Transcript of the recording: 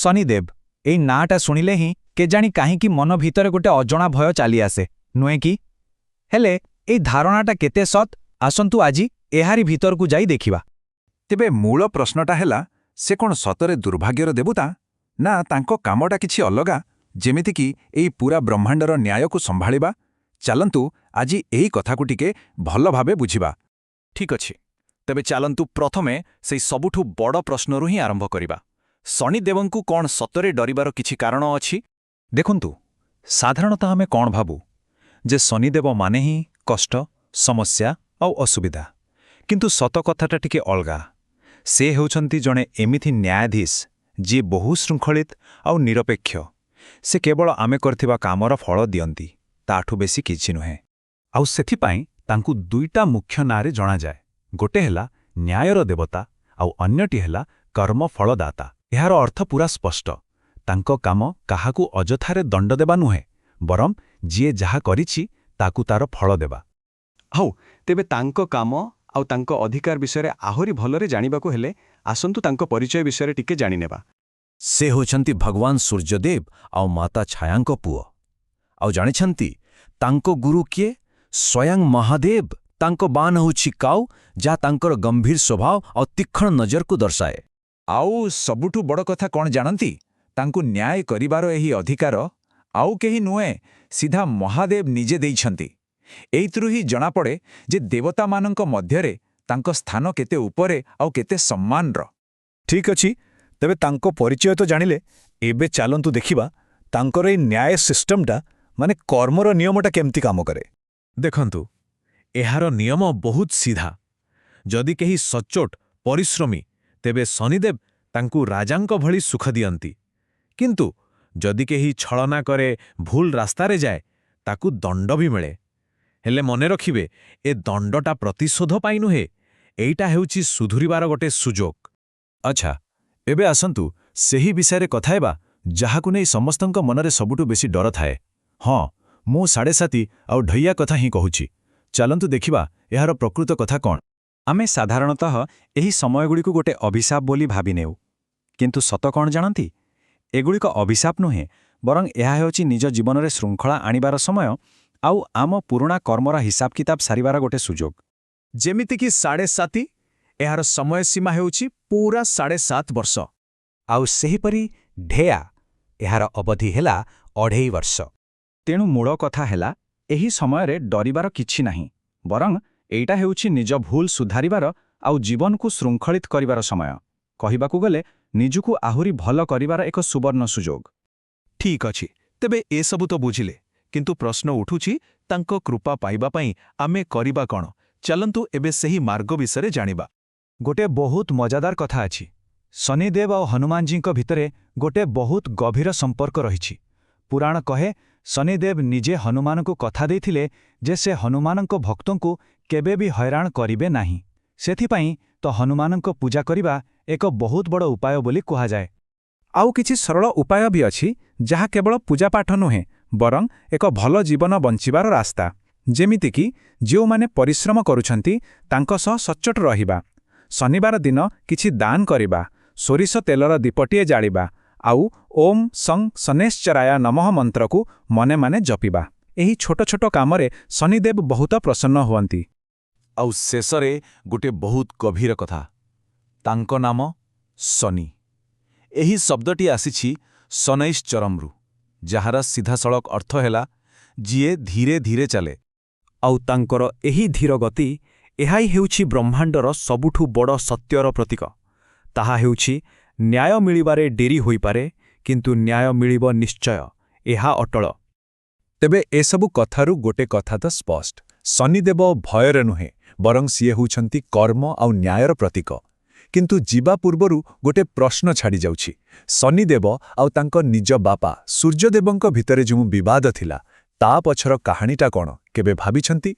ଶନିଦେବ ଏଇ ନାଁଟା ଶୁଣିଲେ ହିଁ କେଜାଣି କାହିଁକି ମନ ଭିତରେ ଗୋଟେ ଅଜଣା ଭୟ ଚାଲିଆସେ, ନୁହେଁ କି? ହେଲେ ଏଇ ଧାରଣାଟା କେତେ ସତ୍, ଆସନ୍ତୁ ଆଜି ଏହାରି ଭିତରକୁ ଯାଇ ଦେଖିବା। ତେବେ ମୂଳ ପ୍ରଶ୍ନଟା ହେଲା, ସେ କ'ଣ ସତରେ ଦୁର୍ଭାଗ୍ୟର ଦେବତା, ନା ତାଙ୍କ କାମଟା କିଛି ଅଲଗା, ଯେମିତିକି ଏଇ ପୂରା ବ୍ରହ୍ମାଣ୍ଡର ନ୍ୟାୟକୁ ସମ୍ଭାଳିବା? ଚାଲନ୍ତୁ ଆଜି ଏହି କଥାକୁ ଟିକେ ଭଲ ଭାବେ ବୁଝିବା। ଠିକ୍ ଅଛି, ତେବେ ଚାଲନ୍ତୁ ପ୍ରଥମେ ସେଇ ସବୁଠୁ ବଡ଼ ପ୍ରଶ୍ନରୁ ହିଁ ଆରମ୍ଭ କରିବା। ଶନିଦେବଙ୍କୁ କ'ଣ ସତରେ ଡରିବାର କିଛି କାରଣ ଅଛି? ଦେଖନ୍ତୁ, ସାଧାରଣତଃ ଆମେ କ'ଣ ଭାବୁ ଯେ ଶନିଦେବ ମାନେ ହିଁ କଷ୍ଟ, ସମସ୍ୟା ଆଉ ଅସୁବିଧା। କିନ୍ତୁ ସତ କଥାଟା ଟିକେ ଅଲଗା। ସେ ହେଉଛନ୍ତି ଜଣେ ଏମିତି ନ୍ୟାୟାଧୀଶ ଯିଏ ବହୁ ଶୃଙ୍ଖଳିତ ଆଉ ନିରପେକ୍ଷ। ସେ କେବଳ ଆମେ କରିଥିବା କାମର ଫଳ ଦିଅନ୍ତି, ତାଠୁ ବେଶୀ କିଛି ନୁହେଁ। ଆଉ ସେଥିପାଇଁ ତାଙ୍କୁ ଦୁଇଟା ମୁଖ୍ୟ ନାଁରେ ଜଣାଯାଏ। ଗୋଟେ ହେଲା ନ୍ୟାୟର ଦେବତା ଆଉ ଅନ୍ୟଟି ହେଲା କର୍ମଫଳଦାତା। ଏହାର ଅର୍ଥ ପୂରା ସ୍ପଷ୍ଟ। ତାଙ୍କ କାମ କାହାକୁ ଅଯଥାରେ ଦଣ୍ଡ ଦେବା ନୁହେଁ, ବରଂ ଯିଏ ଯାହା କରିଛି ତାକୁ ତାର ଫଳ ଦେବା। ହଉ, ତେବେ ତାଙ୍କ କାମ ଆଉ ତାଙ୍କ ଅଧିକାର ବିଷୟରେ ଆହୁରି ଭଲରେ ଜାଣିବାକୁ ହେଲେ ଆସନ୍ତୁ ତାଙ୍କ ପରିଚୟ ବିଷୟରେ ଟିକେ ଜାଣିନେବା। ସେ ହେଉଛନ୍ତି ଭଗବାନ ସୂର୍ଯ୍ୟଦେବ ଆଉ ମାତା ଛାୟାଙ୍କ ପୁଅ। ଆଉ ଜାଣିଛନ୍ତି ତାଙ୍କ ଗୁରୁ କିଏ? ସ୍ୱୟଂ ମହାଦେବ। ତାଙ୍କ ବାଣ ହେଉଛି କାଉ, ଯାହା ତାଙ୍କର ଗମ୍ଭୀର ସ୍ୱଭାବ ଆଉ ତୀକ୍ଷ୍ଣ ନଜରକୁ ଦର୍ଶାଏ। ଆଉ ସବୁଠୁ ବଡ଼ କଥା କ'ଣ ଜାଣନ୍ତି? ତାଙ୍କୁ ନ୍ୟାୟ କରିବାର ଏହି ଅଧିକାର ଆଉ କେହି ନୁହେଁ, ସିଧା ମହାଦେବ ନିଜେ ଦେଇଛନ୍ତି। ଏଇଥିରୁ ହିଁ ଜଣାପଡ଼େ ଯେ ଦେବତାମାନଙ୍କ ମଧ୍ୟରେ ତାଙ୍କ ସ୍ଥାନ କେତେ ଉପରେ ଆଉ କେତେ ସମ୍ମାନର। ଠିକ୍ ଅଛି, ତେବେ ତାଙ୍କ ପରିଚୟ ତ ଜାଣିଲେ, ଏବେ ଚାଲନ୍ତୁ ଦେଖିବା ତାଙ୍କର ଏଇ ନ୍ୟାୟ ସିଷ୍ଟମଟା, ମାନେ କର୍ମର ନିୟମଟା କେମିତି କାମ କରେ। ଦେଖନ୍ତୁ, ଏହାର ନିୟମ ବହୁତ ସିଧା। ଯଦି କେହି ସଚ୍ଚୋଟ ପରିଶ୍ରମୀ, ତେବେ ଶନିଦେବ ତାଙ୍କୁ ରାଜାଙ୍କ ଭଳି ସୁଖ ଦିଅନ୍ତି। କିନ୍ତୁ ଯଦି କେହି ଛଳନା କରେ, ଭୁଲ ରାସ୍ତାରେ ଯାଏ, ତାକୁ ଦଣ୍ଡ ବି ମିଳେ। ହେଲେ ମନେ ରଖିବେ, ଏ ଦଣ୍ଡଟା ପ୍ରତିଶୋଧ ପାଇଁ ନୁହେଁ, ଏଇଟା ହେଉଛି ସୁଧୁରିବାର ଗୋଟେ ସୁଯୋଗ। ଆଚ୍ଛା, ଏବେ ଆସନ୍ତୁ ସେହି ବିଷୟରେ କଥା ହେବା ଯାହାକୁ ନେଇ ସମସ୍ତଙ୍କ ମନରେ ସବୁଠୁ ବେଶୀ ଡର ଥାଏ। ହଁ, ମୁଁ 7.5 ଆଉ ଢଇଆ କଥା ହିଁ କହୁଛି। ଚାଲନ୍ତୁ ଦେଖିବା ଏହାର ପ୍ରକୃତ କଥା କ'ଣ। ଆମେ ସାଧାରଣତଃ ଏହି ସମୟଗୁଡ଼ିକୁ ଗୋଟେ ଅଭିଶାପ ବୋଲି ଭାବିନେଉ। କିନ୍ତୁ ସତ କ'ଣ ଜାଣନ୍ତି? ଏଗୁଡ଼ିକ ଅଭିଶାପ ନୁହେଁ, ବରଂ ଏହା ହେଉଛି ନିଜ ଜୀବନରେ ଶୃଙ୍ଖଳା ଆଣିବାର ସମୟ ଆଉ ଆମ ପୁରୁଣା କର୍ମର ହିସାବ କିତାବ ସାରିବାର ଗୋଟେ ସୁଯୋଗ। ଯେମିତିକି 7.5, ଏହାର ସମୟସୀମା ହେଉଛି ପୁରା 7.5 ବର୍ଷ। ଆଉ ସେହିପରି ଢେୟା, ଏହାର ଅବଧି ହେଲା 2.5 ବର୍ଷ। ତେଣୁ ମୂଳ କଥା ହେଲା, ଏହି ସମୟରେ ଡରିବାର କିଛି ନାହିଁ, ବରଂ ଏଇଟା ହେଉଛି ନିଜ ଭୁଲ ସୁଧାରିବାର ଆଉ ଜୀବନକୁ ଶୃଙ୍ଖଳିତ କରିବାର ସମୟ। କହିବାକୁ ଗଲେ ନିଜକୁ ଆହୁରି ଭଲ କରିବାର ଏକ ସୁବର୍ଣ୍ଣ ସୁଯୋଗ। ଠିକ୍ ଅଛି, ତେବେ ଏସବୁ ତ ବୁଝିଲେ, କିନ୍ତୁ ପ୍ରଶ୍ନ ଉଠୁଛି, ତାଙ୍କ କୃପା ପାଇବା ପାଇଁ ଆମେ କରିବା କ'ଣ? ଚାଲନ୍ତୁ ଏବେ ସେହି ମାର୍ଗ ବିଷୟରେ ଜାଣିବା। ଗୋଟେ ବହୁତ ମଜାଦାର କଥା ଅଛି। ଶନିଦେବ ଆଉ ହନୁମାନଜୀଙ୍କ ଭିତରେ ଗୋଟେ ବହୁତ ଗଭୀର ସମ୍ପର୍କ ରହିଛି। ପୁରାଣ କହେ, ଶନିଦେବ ନିଜେ ହନୁମାନଙ୍କୁ କଥା ଦେଇଥିଲେ ଯେ ସେ ହନୁମାନଙ୍କ ଭକ୍ତଙ୍କୁ କେବେ ବି ହଇରାଣ କରିବେ ନାହିଁ। ସେଥିପାଇଁ ତ ହନୁମାନଙ୍କ ପୂଜା କରିବା ଏକ ବହୁତ ବଡ଼ ଉପାୟ ବୋଲି କୁହାଯାଏ। ଆଉ କିଛି ସରଳ ଉପାୟ ବି ଅଛି, ଯାହା କେବଳ ପୂଜାପାଠ ନୁହେଁ, ବରଂ ଏକ ଭଲ ଜୀବନ ବଞ୍ଚିବାର ରାସ୍ତା। ଯେମିତିକି ଯେଉଁମାନେ ପରିଶ୍ରମ କରୁଛନ୍ତି ତାଙ୍କ ସହ ସଚ୍ଚୋଟ ରହିବା, ଶନିବାର ଦିନ କିଛି ଦାନ କରିବା, ସୋରିଷ ତେଲର ଦୀପଟିଏ ଜାଳିବା, ଆଉ ଓମ୍ ସଂ ଶନେଶ୍ଚରାୟ ନମଃ ମନ୍ତ୍ରକୁ ମନେ ମନେ ଜପିବା। ଏହି ଛୋଟ ଛୋଟ କାମରେ ଶନିଦେବ ବହୁତ ପ୍ରସନ୍ନ ହୁଅନ୍ତି। ଆଉ ଶେଷରେ ଗୋଟେ ବହୁତ ଗଭୀର କଥା, ତାଙ୍କ ନାମ ଶନି। ଏହି ଶବ୍ଦଟି ଆସିଛି ଶନୈଶ୍ଚରମ୍ରୁ, ଯାହାର ସିଧାସଳଖ ଅର୍ଥ ହେଲା ଯିଏ ଧୀରେ ଧୀରେ ଚାଲେ। ଆଉ ତାଙ୍କର ଏହି ଧୀର ଗତି, ଏହା ହିଁ ହେଉଛି ବ୍ରହ୍ମାଣ୍ଡର ସବୁଠୁ ବଡ଼ ସତ୍ୟର ପ୍ରତୀକ। ତାହା ହେଉଛି ନ୍ୟାୟ ମିଳିବାରେ ଡେରି ହୋଇପାରେ, କିନ୍ତୁ ନ୍ୟାୟ ମିଳିବ ନିଶ୍ଚୟ, ଏହା ଅଟଳ। ତେବେ ଏସବୁ କଥାରୁ ଗୋଟେ କଥା ତ ସ୍ପଷ୍ଟ, ଶନିଦେବ ଭୟରେ ନୁହେଁ, ବରଂ ସିଏ ହେଉଛନ୍ତି କର୍ମ ଆଉ ନ୍ୟାୟର ପ୍ରତୀକ। କିନ୍ତୁ ଯିବା ପୂର୍ବରୁ ଗୋଟେ ପ୍ରଶ୍ନ ଛାଡ଼ିଯାଉଛି, ଶନିଦେବ ଆଉ ତାଙ୍କ ନିଜ ବାପା ସୂର୍ଯ୍ୟଦେବଙ୍କ ଭିତରେ ଯେଉଁ ବିବାଦ ଥିଲା, ତା ପଛର କାହାଣୀଟା କ'ଣ କେବେ ଭାବିଛନ୍ତି?